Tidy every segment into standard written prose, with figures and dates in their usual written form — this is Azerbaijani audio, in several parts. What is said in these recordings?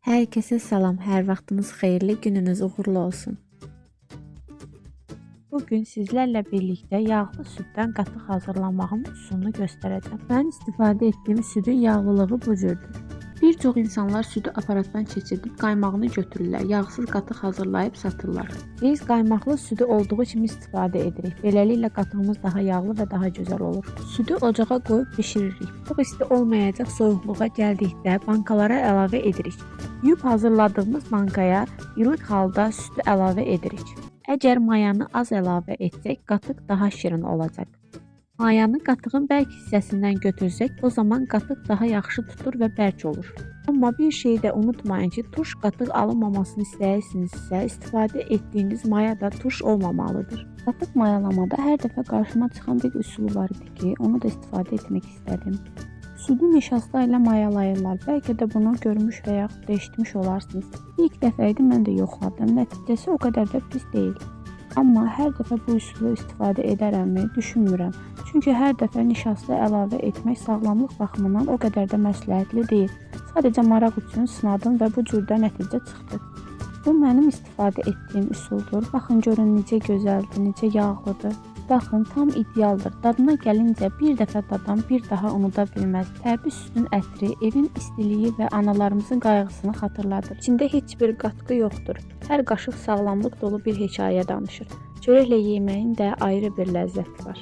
Herkese salam, hər vaxtınız xeyirli, gününüz uğurlu olsun. Bugün sizlərlə birlikdə yağlı süddən qatıq hazırlamağın üsulunu göstərəcəm. Mən istifadə etdiyim südün yağlılığı bu cürdür. Bir çox insanlar südü aparatdan keçirdib qaymağını götürürlər, yağsız qatıq hazırlayıb satırlar. Biz qaymaqlı südü olduğu kimi istifadə edirik. Beləliklə qatığımız daha yağlı və daha gözəl olur. Südü ocağa qoyub bişiririk. Çox isti olmayacaq soyuqluğa gəldikdə bankalara əlavə edirik. Yuyub hazırladığımız bankaya ilıq halda südü əlavə edirik. Əgər mayanı az əlavə etsək, qatıq daha şirin olacaq. Mayanı qatığın bərk hissəsindən götürsək, o zaman qatıq daha yaxşı tutur və bərk olur. Amma bir şeyi də unutmayın ki, turş qatıq alınmamasını istəyirsinizsə, istifadə etdiyiniz maya da turş olmamalıdır. Qatıq mayalamada hər dəfə qarşıma çıxan bir üsul var idi ki, onu da istifadə etmək istədim. Südü nişasta ilə mayalayırlar. Bəlkə də bunu görmüş və yaxud da eşitmiş olarsınız. İlk dəfə idi, mən də yoxladım. Nəticəsi o qədər də pis deyil. Amma hər dəfə bu üsulu istifadə edərəmmi, düşünmürəm. Çünki hər dəfə nişasta əlavə etmək sağlamlıq baxımından o qədər də məsləhətli deyil. Sadəcə maraq üçün sınadım və bu cürdə nəticə çıxdı. Bu mənim istifadə etdiyim üsuldur. Baxın görün necə gözəldir, necə yağlıdır. Baxın tam idealdır. Dadına gəlincə bir dəfə dadan bir daha unuda bilməz. Təbii südün ətri evin istiliyi və analarımızın qayğısını xatırladır. İçində heç bir qatqı yoxdur. Hər qaşıq sağlamlıq dolu bir hekayə danışır. Çörəklə yeməyin də ayrı bir ləzzəti var.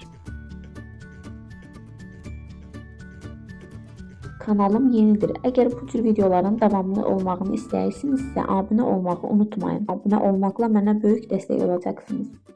Kanalım yenidir. Əgər bu cür videoların davamlı olmağını istəyirsinizsə, abunə olmağı unutmayın. Abunə olmaqla mənə böyük dəstək olacaqsınız.